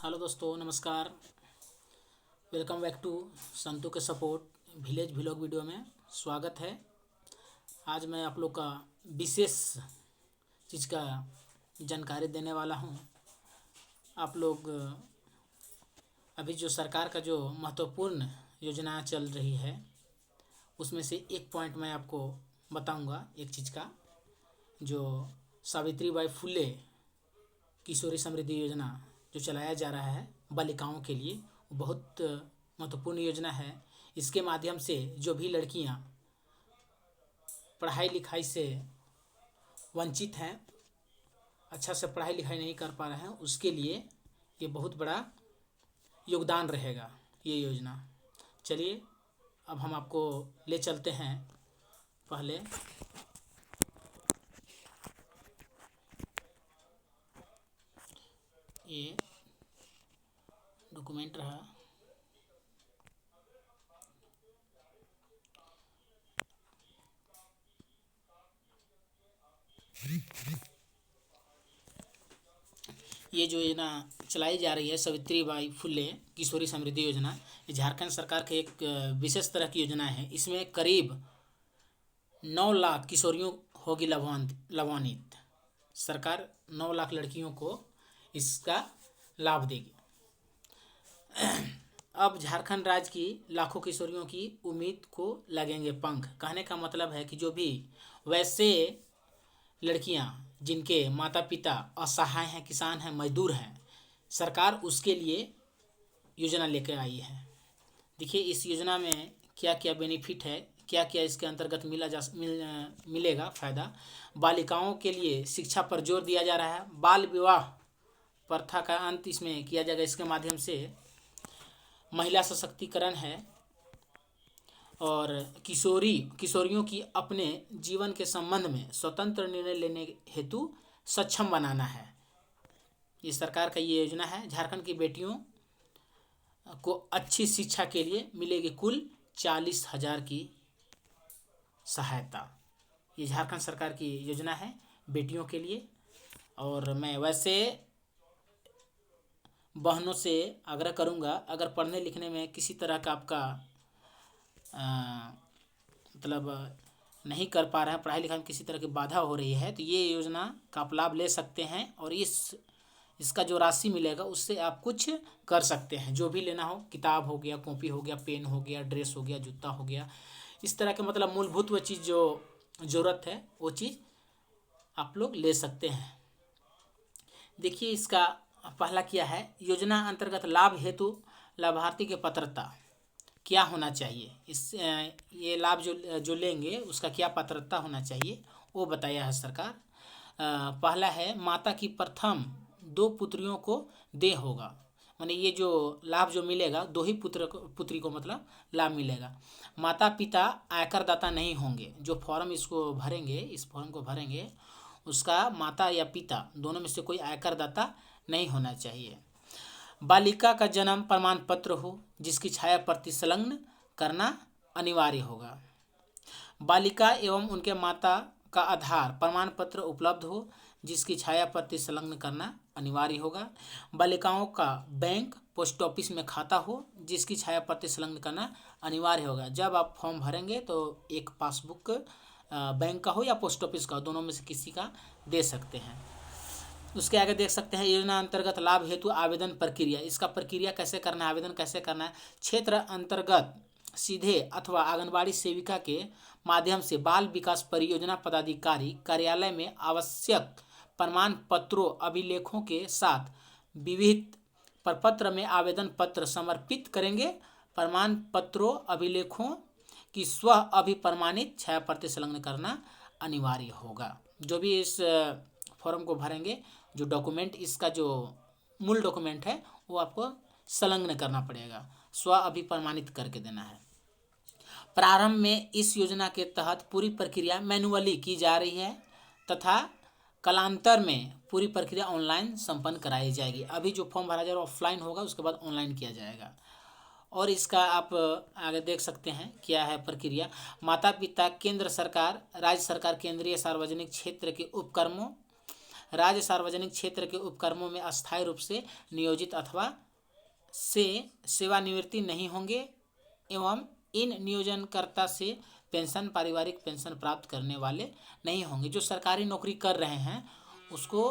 Hello दोस्तों, नमस्कार। Welcome back to Santu के सपोर्ट विलेज व्लॉग वीडियो में स्वागत है। आज मैं आप लोग का विशेष चीज़ का जानकारी देने वाला हूँ। आप लोग अभी जो सरकार का जो महत्वपूर्ण योजना चल रही है उसमें से एक पॉइंट मैं आपको बताऊँगा। एक चीज़ का जो सावित्रीबाई फुले किशोरी समृद्धि योजना जो चलाया जा रहा है बालिकाओं के लिए, वो बहुत महत्वपूर्ण योजना है। इसके माध्यम से जो भी लड़कियां पढ़ाई लिखाई से वंचित हैं, अच्छा से पढ़ाई लिखाई नहीं कर पा रहे हैं, उसके लिए ये बहुत बड़ा योगदान रहेगा ये योजना। चलिए अब हम आपको ले चलते हैं। पहले ये डॉक्यूमेंट रहा, ये जो योजना चलाई जा रही है सावित्रीबाई फुले किशोरी समृद्धि योजना, ये झारखंड सरकार की एक विशेष तरह की योजना है। इसमें करीब 9 लाख किशोरियों होगी लाभान्वित। सरकार 9 लाख लड़कियों को इसका लाभ देगी। अब झारखंड राज्य की लाखों किशोरियों की उम्मीद को लगेंगे पंख। कहने का मतलब है कि जो भी वैसे लड़कियां जिनके माता पिता असहाय हैं, किसान हैं, मजदूर हैं, सरकार उसके लिए योजना लेकर आई है। देखिए इस योजना में क्या क्या बेनिफिट है, क्या क्या इसके अंतर्गत मिलेगा फ़ायदा। बालिकाओं के लिए शिक्षा पर जोर दिया जा रहा है। बाल विवाह प्रथा का अंत इसमें किया जाएगा। इसके माध्यम से महिला सशक्तिकरण है और किशोरियों की अपने जीवन के संबंध में स्वतंत्र निर्णय लेने हेतु सक्षम बनाना है। ये सरकार का ये योजना है। झारखंड की बेटियों को अच्छी शिक्षा के लिए मिलेगी कुल 40,000 की सहायता। ये झारखंड सरकार की योजना है बेटियों के लिए। और मैं वैसे बहनों से आग्रह करूंगा, अगर पढ़ने लिखने में किसी तरह का आपका मतलब नहीं कर पा रहे हैं, पढ़ाई लिखाई में किसी तरह की बाधा हो रही है, तो ये योजना का आप लाभ ले सकते हैं। और इसका जो राशि मिलेगा उससे आप कुछ कर सकते हैं। जो भी लेना हो, किताब हो गया, कॉपी हो गया, पेन हो गया, ड्रेस हो गया, जूता हो गया, इस तरह के मतलब मूलभूत वो चीज़ जो ज़रूरत है वो चीज़ आप लोग ले सकते हैं। देखिए इसका पहला क्या है, योजना अंतर्गत लाभ हेतु लाभार्थी की पात्रता क्या होना चाहिए। ये लाभ जो लेंगे उसका क्या पात्रता होना चाहिए वो बताया है सरकार। पहला है माता की प्रथम 2 पुत्रियों को दे होगा। माने ये जो लाभ जो मिलेगा 2 ही पुत्री को मतलब लाभ मिलेगा। माता पिता आयकर दाता नहीं होंगे। जो फॉर्म इसको भरेंगे, इस फॉर्म को भरेंगे, उसका माता या पिता दोनों में से कोई आयकर दाता नहीं होना चाहिए। बालिका का जन्म प्रमाण पत्र हो जिसकी छाया प्रति संलग्न करना अनिवार्य होगा। बालिका एवं उनके माता का आधार प्रमाण पत्र उपलब्ध हो जिसकी छाया प्रति संलग्न करना अनिवार्य होगा। बालिकाओं का बैंक पोस्ट ऑफिस में खाता हो जिसकी छाया प्रति संलग्न करना अनिवार्य होगा। जब आप फॉर्म भरेंगे तो एक पासबुक बैंक का हो या पोस्ट ऑफिस का हो, दोनों में से किसी का दे सकते हैं। उसके आगे देख सकते हैं योजना अंतर्गत लाभ हेतु आवेदन प्रक्रिया। इसका प्रक्रिया कैसे करना है, आवेदन कैसे करना है। क्षेत्र अंतर्गत सीधे अथवा आंगनबाड़ी सेविका के माध्यम से बाल विकास परियोजना पदाधिकारी कार्यालय में आवश्यक प्रमाण पत्रों अभिलेखों के साथ विविध प्रपत्र में आवेदन पत्र समर्पित करेंगे। प्रमाण पत्रों अभिलेखों की स्व अभिप्रमाणित छाया प्रति संलग्न करना अनिवार्य होगा। जो भी इस फॉर्म को भरेंगे, जो डॉक्यूमेंट इसका जो मूल डॉक्यूमेंट है वो आपको संलग्न करना पड़ेगा, स्व अभिप्रमाणित करके देना है। प्रारंभ में इस योजना के तहत पूरी प्रक्रिया मैनुअली की जा रही है तथा कालांतर में पूरी प्रक्रिया ऑनलाइन संपन्न कराई जाएगी। अभी जो फॉर्म भरा जाएगा ऑफलाइन होगा, उसके बाद ऑनलाइन किया जाएगा। और इसका आप आगे देख सकते हैं क्या है प्रक्रिया। माता पिता केंद्र सरकार, राज्य सरकार, केंद्रीय सार्वजनिक क्षेत्र के उपक्रमों राज्य सार्वजनिक क्षेत्र के उपक्रमों में अस्थायी रूप से नियोजित अथवा से सेवानिवृत्ति नहीं होंगे एवं इन नियोजनकर्ता से पेंशन पारिवारिक पेंशन प्राप्त करने वाले नहीं होंगे। जो सरकारी नौकरी कर रहे हैं उसको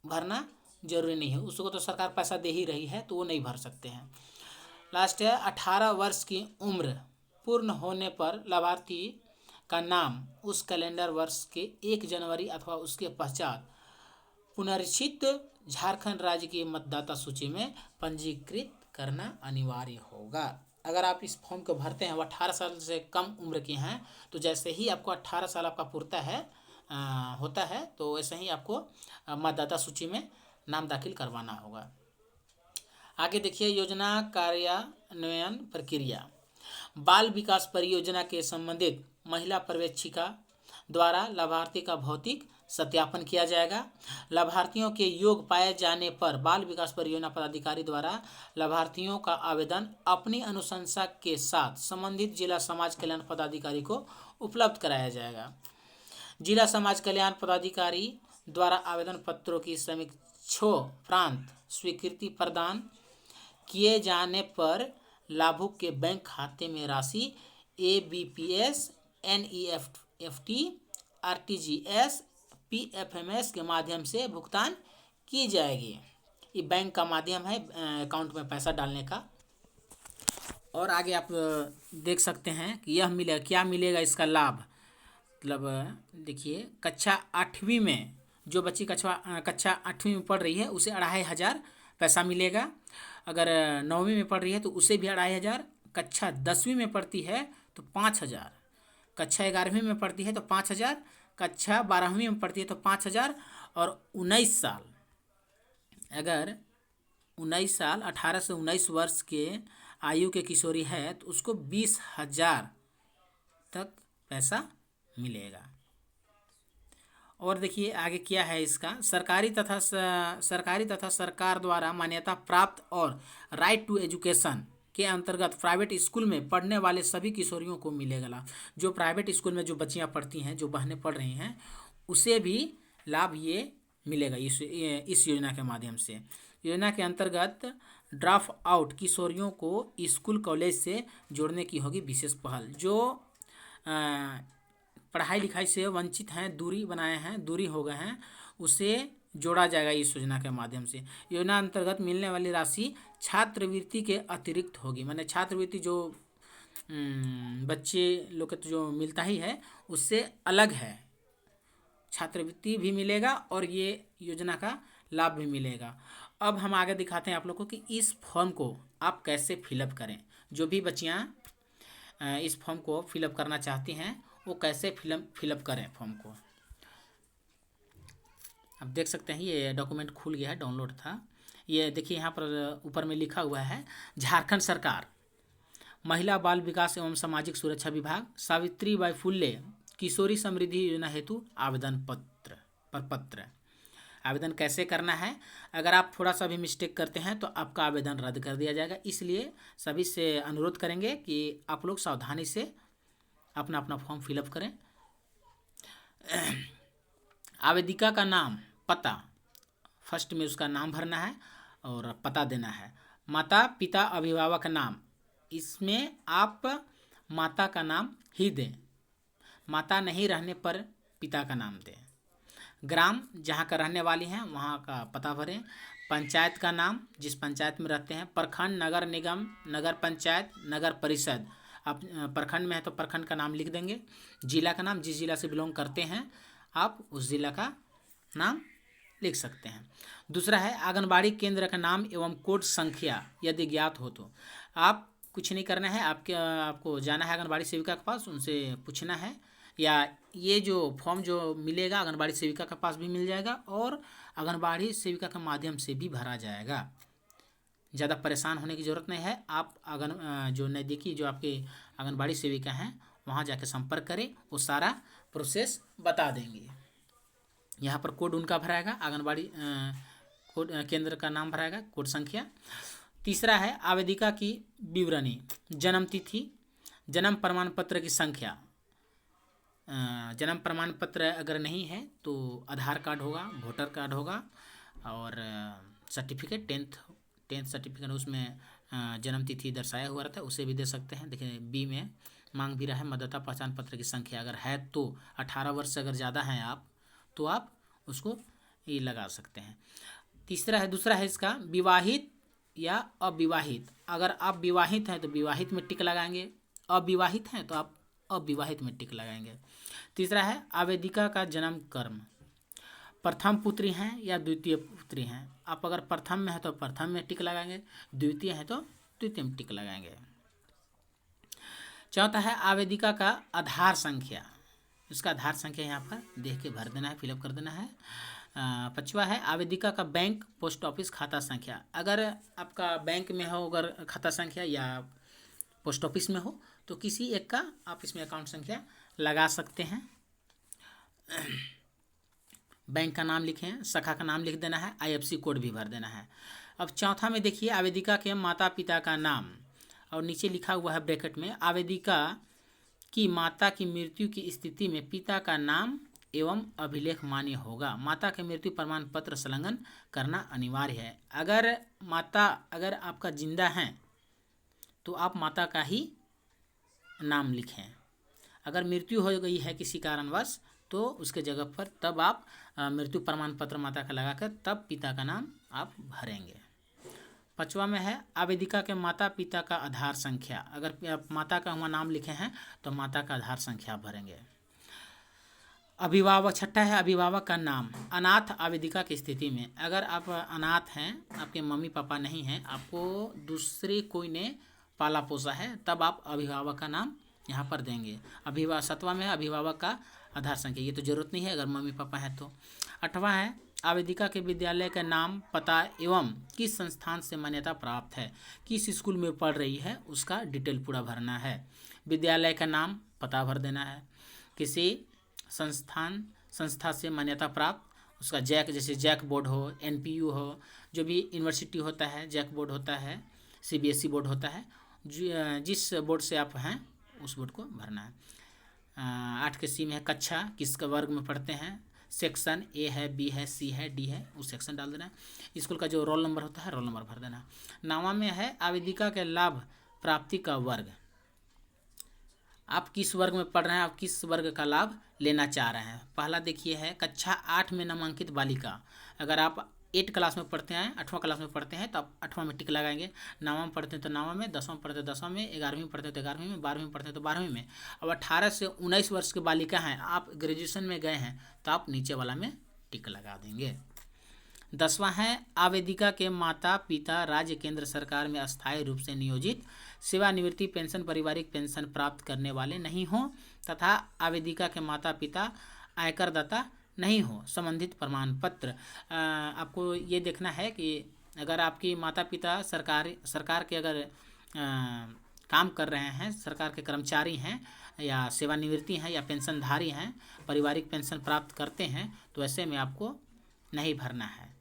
भरना जरूरी नहीं है, उसको तो सरकार पैसा दे ही रही है तो वो नहीं भर सकते हैं। लास्ट है 18 वर्ष की उम्र पूर्ण होने पर लाभार्थी का नाम उस कैलेंडर वर्ष के 1 जनवरी अथवा उसके पश्चात पुनरीक्षित झारखंड राज्य की मतदाता सूची में पंजीकृत करना अनिवार्य होगा। अगर आप इस फॉर्म को भरते हैं, वो 18 साल से कम उम्र के हैं, तो जैसे ही आपको 18 साल आपका पूरता है होता है तो वैसे ही आपको मतदाता सूची में नाम दाखिल करवाना होगा। आगे देखिए योजना कार्यान्वयन प्रक्रिया। बाल विकास परियोजना के संबंधित महिला पर्यवेक्षिका द्वारा लाभार्थी का भौतिक सत्यापन किया जाएगा। लाभार्थियों के योग पाए जाने पर बाल विकास परियोजना पदाधिकारी द्वारा लाभार्थियों का आवेदन अपनी अनुशंसा के साथ संबंधित जिला समाज कल्याण पदाधिकारी को उपलब्ध कराया जाएगा। जिला समाज कल्याण पदाधिकारी द्वारा आवेदन पत्रों की समीक्षोपरांत स्वीकृति प्रदान किए जाने पर लाभुक के बैंक खाते में राशि ABPS, NEFT, RTGS, PFMS के माध्यम से भुगतान की जाएगी। ये बैंक का माध्यम है अकाउंट में पैसा डालने का। और आगे आप देख सकते हैं कि यह मिलेगा, क्या मिलेगा इसका लाभ। मतलब देखिए कक्षा 8वीं में जो बच्ची कक्षा 8वीं में पढ़ रही है उसे 2500 पैसा मिलेगा। अगर 9वीं में पढ़ रही है तो उसे भी 2500। कक्षा 10वीं में पढ़ती है तो 5000। कक्षा 11वीं में पढ़ती है तो 5000। कक्षा 12वीं में पढ़ती है तो 5000। और 19 साल, अगर 19 साल 18 से 19 वर्ष के आयु के किशोरी है तो उसको 20,000 तक पैसा मिलेगा। और देखिए आगे क्या है इसका। सरकारी तथा सरकार द्वारा मान्यता प्राप्त और राइट टू एजुकेशन के अंतर्गत प्राइवेट स्कूल में पढ़ने वाले सभी किशोरियों को मिलेगा लाभ। जो प्राइवेट स्कूल में जो बच्चियां पढ़ती हैं, जो बहनें पढ़ रही हैं, उसे भी लाभ ये मिलेगा इस योजना के माध्यम से। योजना के अंतर्गत ड्रॉप आउट किशोरियों को स्कूल कॉलेज से जोड़ने की होगी विशेष पहल। जो पढ़ाई लिखाई से वंचित हैं, दूरी बनाए हैं, दूरी हो गए हैं, उसे जोड़ा जाएगा इस योजना के माध्यम से। योजना अंतर्गत मिलने वाली राशि छात्रवृत्ति के अतिरिक्त होगी। माने छात्रवृत्ति जो बच्चे लोग को तो जो मिलता ही है उससे अलग है, छात्रवृत्ति भी मिलेगा और ये योजना का लाभ भी मिलेगा। अब हम आगे दिखाते हैं आप लोग को कि इस फॉर्म को आप कैसे फिलअप करें। जो भी बच्चियाँ इस फॉर्म को फिलअप करना चाहती हैं वो कैसे फिलअप करें फॉर्म को। अब देख सकते हैं ये डॉक्यूमेंट खुल गया है, डाउनलोड था। ये देखिए यहाँ पर ऊपर में लिखा हुआ है झारखंड सरकार महिला बाल विकास एवं सामाजिक सुरक्षा विभाग सावित्रीबाई फुले किशोरी समृद्धि योजना हेतु आवेदन पत्र। आवेदन कैसे करना है। अगर आप थोड़ा सा भी मिस्टेक करते हैं तो आपका आवेदन रद्द कर दिया जाएगा। इसलिए सभी से अनुरोध करेंगे कि आप लोग सावधानी से अपना फॉर्म फिलअप करें। आवेदिका का नाम, पता, फर्स्ट में उसका नाम भरना है और पता देना है। माता पिता अभिभावक नाम, इसमें आप माता का नाम ही दें, माता नहीं रहने पर पिता का नाम दें। ग्राम जहाँ का रहने वाली हैं वहाँ का पता भरें। पंचायत का नाम, जिस पंचायत में रहते हैं। प्रखंड, नगर निगम, नगर पंचायत, नगर परिषद। आप प्रखंड में है तो प्रखंड का नाम लिख देंगे। जिला का नाम, जिस जिला से बिलोंग करते हैं आप उस जिला का नाम लिख सकते हैं। दूसरा है आंगनबाड़ी केंद्र का नाम एवं कोड संख्या यदि ज्ञात हो तो। आप कुछ नहीं करना है, आपको जाना है आंगनबाड़ी सेविका के पास, उनसे पूछना है, या ये जो फॉर्म जो मिलेगा आंगनबाड़ी सेविका के पास भी मिल जाएगा और आंगनबाड़ी सेविका के माध्यम से भी भरा जाएगा। ज़्यादा परेशान होने की ज़रूरत नहीं है। आप जो नज़दीकी जो आपके आंगनबाड़ी सेविका हैं वहाँ जाके संपर्क करें, वो सारा प्रोसेस बता देंगे। यहाँ पर कोड उनका भराएगा, आंगनबाड़ी कोड केंद्र का नाम भराएगा, कोड संख्या। तीसरा है आवेदिका की विवरणी, जन्म तिथि, जन्म प्रमाण पत्र की संख्या, जन्म प्रमाण पत्र अगर नहीं है तो आधार कार्ड होगा, वोटर कार्ड होगा और सर्टिफिकेट, टेंथ सर्टिफिकेट उसमें जन्म तिथि दर्शाया हुआ रहता है, उसे भी दे सकते हैं। देखिए बी में मांग भी रहा है मतदाता पहचान पत्र की संख्या अगर है तो 18 वर्ष से अगर ज़्यादा हैं आप तो आप उसको ये लगा सकते हैं। दूसरा है इसका विवाहित या अविवाहित। अगर आप विवाहित हैं तो विवाहित में टिक लगाएंगे, अविवाहित हैं तो आप अविवाहित में टिक लगाएंगे। तीसरा है आवेदिका का जन्म कर्म, प्रथम पुत्री हैं या द्वितीय पुत्री हैं। आप अगर प्रथम में है तो प्रथम में टिक लगाएंगे, द्वितीय है तो द्वितीय में टिक लगाएंगे। चौथा है आवेदिका का आधार संख्या, उसका आधार संख्या यहाँ पर देख के भर देना है, फिलअप कर देना है। पांचवा है आवेदिका का बैंक पोस्ट ऑफिस खाता संख्या। अगर आपका बैंक में हो अगर खाता संख्या या पोस्ट ऑफिस में हो तो किसी एक का आप इसमें अकाउंट संख्या लगा सकते हैं। बैंक का नाम लिखें, शाखा का नाम लिख देना है, IFSC कोड भी भर देना है। अब चौथा में देखिए आवेदिका के माता पिता का नाम और नीचे लिखा हुआ है ब्रैकेट में आवेदिका की माता की मृत्यु की स्थिति में पिता का नाम एवं अभिलेख मान्य होगा। माता के मृत्यु प्रमाण पत्र संलग्न करना अनिवार्य है। अगर आपका जिंदा है तो आप माता का ही नाम लिखें। अगर मृत्यु हो गई है किसी कारणवश तो उसके जगह पर तब आप मृत्यु प्रमाण पत्र माता का लगाकर तब पिता का नाम आप भरेंगे। पांचवा में है आवेदिका के माता पिता का आधार संख्या। अगर माता का हुआ नाम लिखे हैं तो माता का आधार संख्या भरेंगे। अभिभावक, छठा है अभिभावक का नाम। अनाथ आवेदिका की स्थिति में अगर आप अनाथ हैं, आपके मम्मी पापा नहीं हैं, आपको दूसरे कोई ने पाला पोसा है, तब आप अभिभावक का नाम यहाँ पर देंगे। सातवां में है अभिभावक का आधार संख्या, ये तो जरूरत नहीं है अगर मम्मी पापा हैं तो। आठवां है आवेदिका के विद्यालय का नाम, पता एवं किस संस्थान से मान्यता प्राप्त है, किस स्कूल में पढ़ रही है उसका डिटेल पूरा भरना है। विद्यालय का नाम पता भर देना है। किसी संस्था से मान्यता प्राप्त उसका जैक, जैसे जैक बोर्ड हो, NPU हो, जो भी यूनिवर्सिटी होता है जैक बोर्ड होता है, CBSE बोर्ड होता है, जिस बोर्ड से आप हैं उस बोर्ड को भरना है। 8 के C में है कक्षा, किस वर्ग में पढ़ते हैं, सेक्शन A है, B है, C है, D है, उस सेक्शन डाल देना है। स्कूल का जो रोल नंबर होता है रोल नंबर भर देना है। 9वां में है आवेदिका के लाभ प्राप्ति का वर्ग। आप किस वर्ग में पढ़ रहे हैं, आप किस वर्ग का लाभ लेना चाह रहे हैं। पहला देखिए है कक्षा 8 में नामांकित बालिका। अगर आप 8 क्लास में पढ़ते हैं, 8वां क्लास में पढ़ते हैं तो आप 8वां में टिक लगाएंगे। 9वां में पढ़ते हैं तो 9वां में, 10वां में पढ़ते हैं 10वां में, 11वीं में पढ़ते हैं तो 11वीं में, 12वीं में पढ़ते हैं तो 12वीं में। अब 18 से 19 वर्ष की बालिका हैं, आप ग्रेजुएशन में गए हैं तो आप नीचे वाला में टिक लगा देंगे। 10वां है आवेदिका के माता पिता राज्य केंद्र सरकार में अस्थायी रूप से नियोजित सेवानिवृत्ति पेंशन पारिवारिक पेंशन प्राप्त करने वाले नहीं हों तथा आवेदिका के माता पिता आयकरदाता नहीं हो। संबंधित प्रमाण पत्र आपको ये देखना है कि अगर आपकी माता पिता सरकार के अगर काम कर रहे हैं, सरकार के कर्मचारी हैं या सेवानिवृत्ति हैं या पेंशनधारी हैं, पारिवारिक पेंशन प्राप्त करते हैं, तो ऐसे में आपको नहीं भरना है,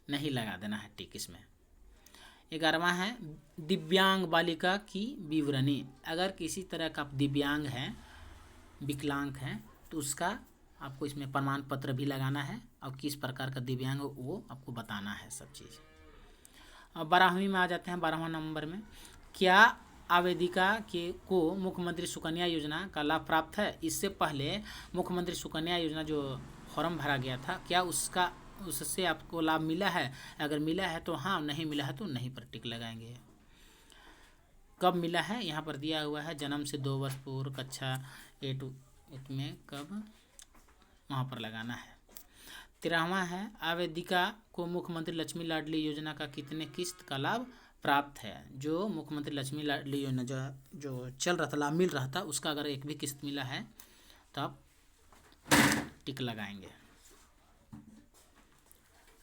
नहीं लगा देना है टिक इसमें। 11वां है दिव्यांग बालिका की विवरणी। अगर किसी तरह का आप दिव्यांग हैं, विकलांग हैं, तो उसका आपको इसमें प्रमाण पत्र भी लगाना है और किस प्रकार का दिव्यांग हो वो आपको बताना है सब चीज़। अब 12वीं में आ जाते हैं। 12वां नंबर में क्या आवेदिका को मुख्यमंत्री सुकन्या योजना का लाभ प्राप्त है। इससे पहले मुख्यमंत्री सुकन्या योजना जो फॉर्म भरा गया था, क्या उससे आपको लाभ मिला है। अगर मिला है तो हाँ, नहीं मिला है तो नहीं पर टिक लगाएंगे। कब मिला है यहाँ पर दिया हुआ है, जन्म से 2 वर्ष पूर्व, कक्षा 8 में कब, वहाँ पर लगाना है। 13वां है आवेदिका को मुख्यमंत्री लक्ष्मी लाडली योजना का कितने किस्त का लाभ प्राप्त है। जो मुख्यमंत्री लक्ष्मी लाडली योजना जो चल रहा था, लाभ मिल रहा था, उसका अगर एक भी किस्त मिला है तो आप टिक लगाएंगे।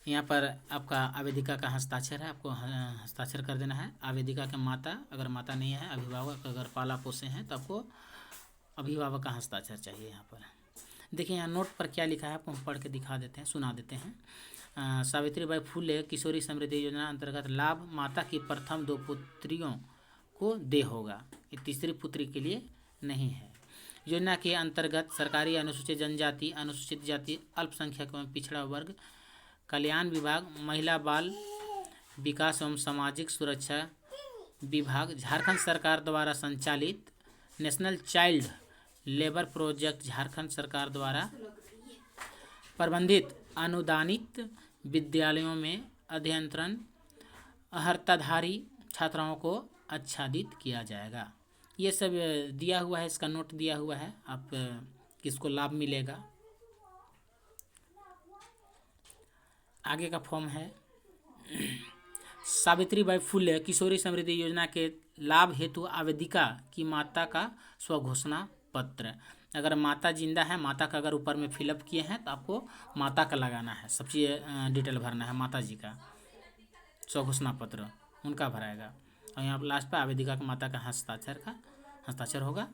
यहाँ पर आपका आवेदिका का हस्ताक्षर है, आपको हस्ताक्षर कर देना है। आवेदिका के माता, अगर माता नहीं है, अभिभावक अगर पाला पोसे हैं तो आपको अभिभावक का हस्ताक्षर चाहिए। यहाँ पर देखिए, यहाँ नोट पर क्या लिखा है आपको हम पढ़ के दिखा देते हैं, सुना देते हैं। सावित्रीबाई फुले किशोरी समृद्धि योजना अंतर्गत लाभ माता की प्रथम 2 पुत्रियों को दे होगा, ये तीसरी पुत्री के लिए नहीं है। योजना के अंतर्गत सरकारी अनुसूचित जनजाति, अनुसूचित जाति, अल्पसंख्यक एवं पिछड़ा वर्ग कल्याण विभाग, महिला बाल विकास एवं सामाजिक सुरक्षा विभाग, झारखंड सरकार द्वारा संचालित national child labour project, Jharkhand सरकार द्वारा प्रबंधित अनुदानित विद्यालयों में अध्ययनरत अर्हताधारी छात्राओं को आच्छादित किया जाएगा। ये सब दिया हुआ है, इसका नोट दिया हुआ है, आप किसको लाभ मिलेगा। आगे का फॉर्म है सावित्रीबाई फुले किशोरी समृद्धि योजना के लाभ हेतु आवेदिका की माता का स्वघोषणा पत्र। अगर माता जिंदा है, माता का अगर ऊपर में फिलअप किए हैं तो आपको माता का लगाना है, सब चीज़ डिटेल भरना है। माता जी का स्वघोषणा पत्र उनका भराएगा और यहाँ पर लास्ट पर आवेदिका का माता का हस्ताक्षर होगा।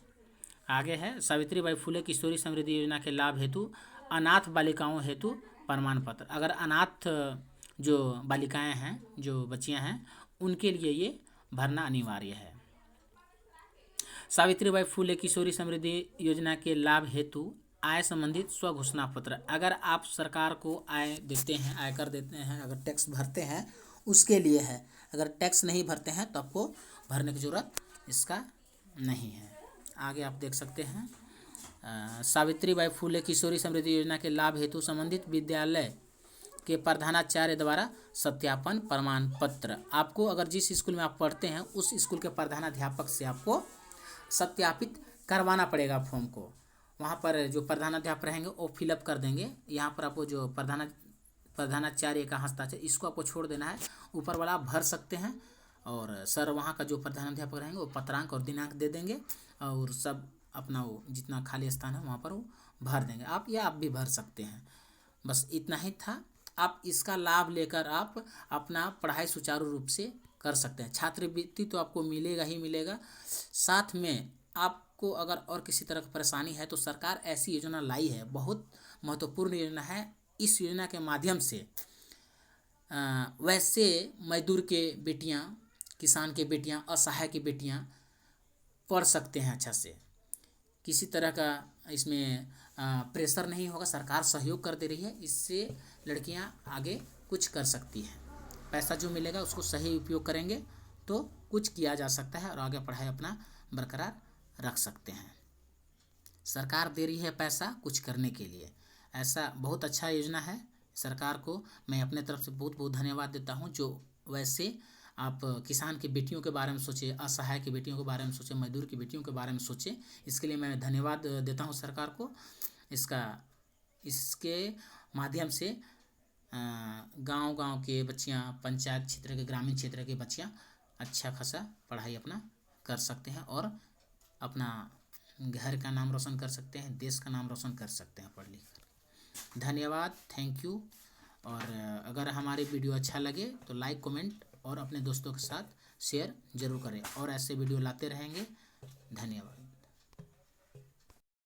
आगे है सावित्रीबाई फुले किशोरी समृद्धि योजना के लाभ हेतु अनाथ बालिकाओं हेतु प्रमाण पत्र। अगर अनाथ जो बालिकाएं हैं, जो बच्चियां हैं, उनके लिए ये भरना अनिवार्य है। सावित्रीबाई फुले किशोरी समृद्धि योजना के लाभ हेतु आय संबंधित स्वघोषणा पत्र। अगर आप सरकार को आय देते हैं, आयकर देते हैं, अगर टैक्स भरते हैं उसके लिए है। अगर टैक्स नहीं भरते हैं तो आपको भरने की ज़रूरत इसका नहीं है। आगे आप देख सकते हैं सावित्रीबाई फुले किशोरी समृद्धि योजना के लाभ हेतु संबंधित विद्यालय के प्रधानाचार्य द्वारा सत्यापन प्रमाण पत्र। आपको अगर जिस स्कूल में आप पढ़ते हैं उस स्कूल के प्रधानाध्यापक से आपको सत्यापित करवाना पड़ेगा फॉर्म को। वहाँ पर जो प्रधानाध्यापक रहेंगे वो फिलअप कर देंगे। यहाँ पर आपको जो प्रधानाचार्य का हस्ताक्षर, इसको आपको छोड़ देना है, ऊपर वाला आप भर सकते हैं। और सर वहाँ का जो प्रधानाध्यापक रहेंगे वो पत्रांक और दिनांक दे देंगे और सब अपना वो जितना खाली स्थान है वहाँ पर वो भर देंगे आप, या आप भी भर सकते हैं। बस इतना ही था। आप इसका लाभ लेकर आप अपना पढ़ाई सुचारू रूप से कर सकते हैं। छात्रवृत्ति तो आपको मिलेगा ही मिलेगा, साथ में आपको अगर और किसी तरह की परेशानी है तो सरकार ऐसी योजना लाई है, बहुत महत्वपूर्ण योजना है। इस योजना के माध्यम से वैसे मजदूर के बेटियां, किसान के बेटियां, असहाय की बेटियां पढ़ सकते हैं अच्छा से। किसी तरह का इसमें प्रेशर नहीं होगा, सरकार सहयोग कर दे रही है। इससे लड़कियां आगे कुछ कर सकती हैं। पैसा जो मिलेगा उसको सही उपयोग करेंगे तो कुछ किया जा सकता है और आगे पढ़ाई अपना बरकरार रख सकते हैं। सरकार दे रही है पैसा कुछ करने के लिए, ऐसा बहुत अच्छा योजना है। सरकार को मैं अपने तरफ से बहुत बहुत धन्यवाद देता हूँ। जो वैसे आप किसान की बेटियों के बारे में सोचे, असहाय की बेटियों के बारे में सोचे, मजदूर की बेटियों के बारे में सोचे, इसके लिए मैं धन्यवाद देता हूँ सरकार को। इसके माध्यम से गांव-गांव के बच्चियां, पंचायत क्षेत्र के, ग्रामीण क्षेत्र के बच्चियां अच्छा खासा पढ़ाई अपना कर सकते हैं और अपना घर का नाम रोशन कर सकते हैं, देश का नाम रोशन कर सकते हैं पढ़ लिख कर। धन्यवाद, थैंक यू। और अगर हमारी वीडियो अच्छा लगे तो लाइक, कमेंट और अपने दोस्तों के साथ शेयर जरूर करें और ऐसे वीडियो लाते रहेंगे। धन्यवाद।